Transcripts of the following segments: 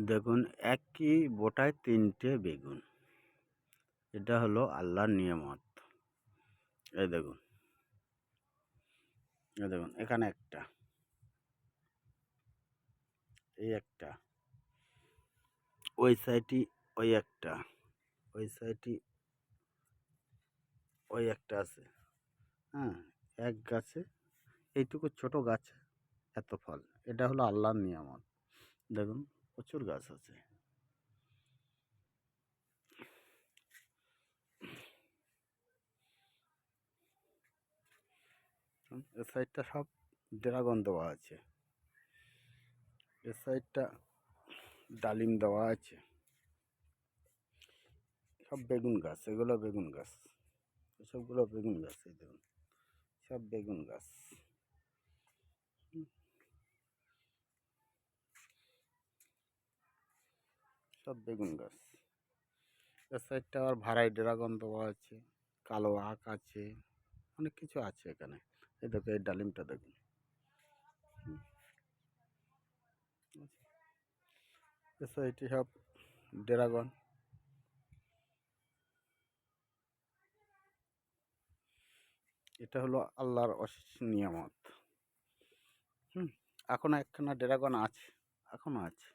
দেখুন, একই বোটায় ৩টে বেগুন। এটা হলো আল্লাহর নিয়ামত। এই দেখুন, এখানে একটা, এই একটা, ওই সাইডে ওই একটা, ওই সাইডে ওই একটা আছে। হ্যাঁ, এক গাছে এইটুকু ছোট গাছে এত ফল। এটা হলো আল্লাহর নিয়ামত। দেখুন, প্রচুর গাছ আছে। এ সাইডটা সব ড্রাগন দেওয়া আছে, এ সাইডটা ডালিম দেওয়া আছে। সব বেগুন গাছ, এগুলো বেগুন গাছ, এসবগুলো বেগুন গাছ। এই দেখুন, সব বেগুন গাছ। সব বেগুন গাছ। এ সাইডটা আবার ভাড়াই ড্রাগন দেওয়া আছে, কালো আখ আছে, অনেক কিছু আছে এখানে। এই দেখো, এই ডালিমটা দেখুন। এ সাইডে সব ড্রাগন। এটা হলো আল্লাহর অশেষ নিয়ামত। এখনো একখানা ড্রাগন আছে, এখনো আছে।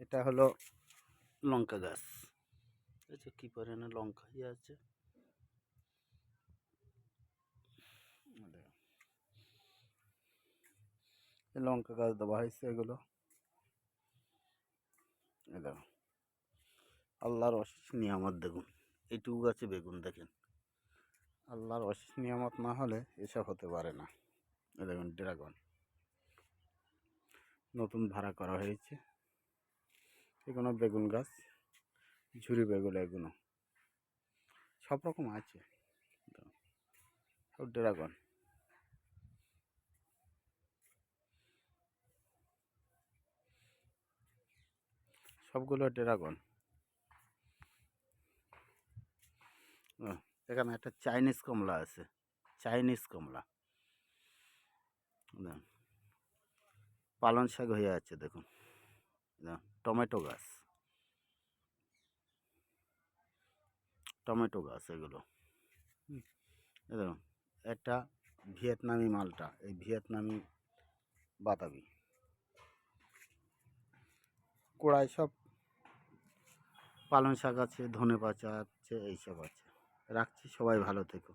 এটা হলো লঙ্কা গাছ। আচ্ছা, কি পরিমাণে লঙ্কা আছে। লঙ্কা গাছ দেওয়া হয়েছে এগুলো। দেখো, আল্লাহর অশেষ নিয়ামত। দেখুন, এইটুকু গাছে বেগুন। দেখেন, আল্লাহর অশেষ নিয়ামত না হলে এসব হতে পারে না। দেখুন, ড্রাগন নতুন ভাড়া করা হয়েছে। এগুলো বেগুন গাছ, ঝুরি বেগুন, এগুলো সব রকম আছে। সব ড্রাগন, সবগুলো ড্রাগন। এখানে একটা চাইনিজ কমলা আছে, চাইনিজ কমলা। পালং শাক হয়ে আছে। দেখুন, টমেটো গাছ, টমেটো গাছ এগুলো। দেখুন, একটা ভিয়েতনামি মালটা, এই ভিয়েতনামি বাতাবি কোড়ায় সব পালং শাক আছে, ধনে পাতা আছে, এইসব আছে। রাখছি, সবাই ভালো থেকো।